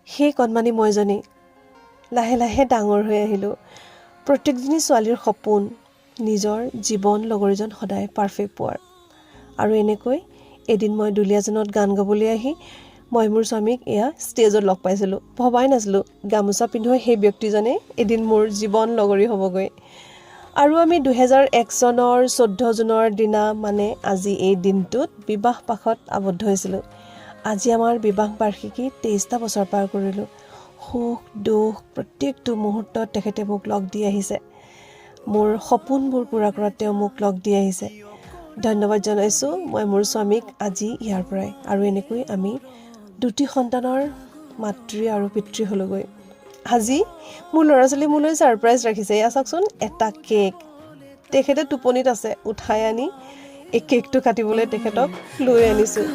সেই কণমানি মইজনী লাহে লাহে ডাঙৰ হৈ আহিলোঁ। প্ৰত্যেকজনী ছোৱালীৰ সপোন নিজৰ জীৱন লগৰীজন সদায় পাৰফেক্ট পোৱাৰ। আৰু এনেকৈ এদিন মই দুলীয়াজনত গান গাবলৈ আহি মই মোৰ স্বামীক এয়া ষ্টেজত লগ পাইছিলোঁ। ভবাই নাছিলোঁ গামোচা পিন্ধোৱা সেই ব্যক্তিজনে এদিন মোৰ জীৱন লগৰী হ'বগৈ। আৰু আমি 2001 চনৰ 14 জুনৰ দিনা মানে আজি এই দিনটোত বিবাহ পাশত আবদ্ধ হৈছিলোঁ। আজি আমাৰ বিবাহ বাৰ্ষিকী 23টা বছৰ পাৰ কৰিলোঁ। সুখ দুখ প্ৰত্যেকটো মুহূৰ্তত তেখেতে মোক লগ দি আহিছে। মোৰ সপোনবোৰ পূৰা কৰাত তেওঁ মোক লগ দি আহিছে। ধন্যবাদ জনাইছোঁ মই মোৰ স্বামীক আজি ইয়াৰ পৰাই। আৰু এনেকৈ আমি দুটি সন্তানৰ মাতৃ আৰু পিতৃ হ'লোগৈ। আজি মোৰ ল'ৰা ছোৱালী মোলৈ ছাৰপ্ৰাইজ ৰাখিছে। এয়া চাওকচোন, এটা কেক। তেখেতে টোপনিত আছে, উঠাই আনি এই কেকটো কাটিবলৈ তেখেতক লৈ আনিছোঁ।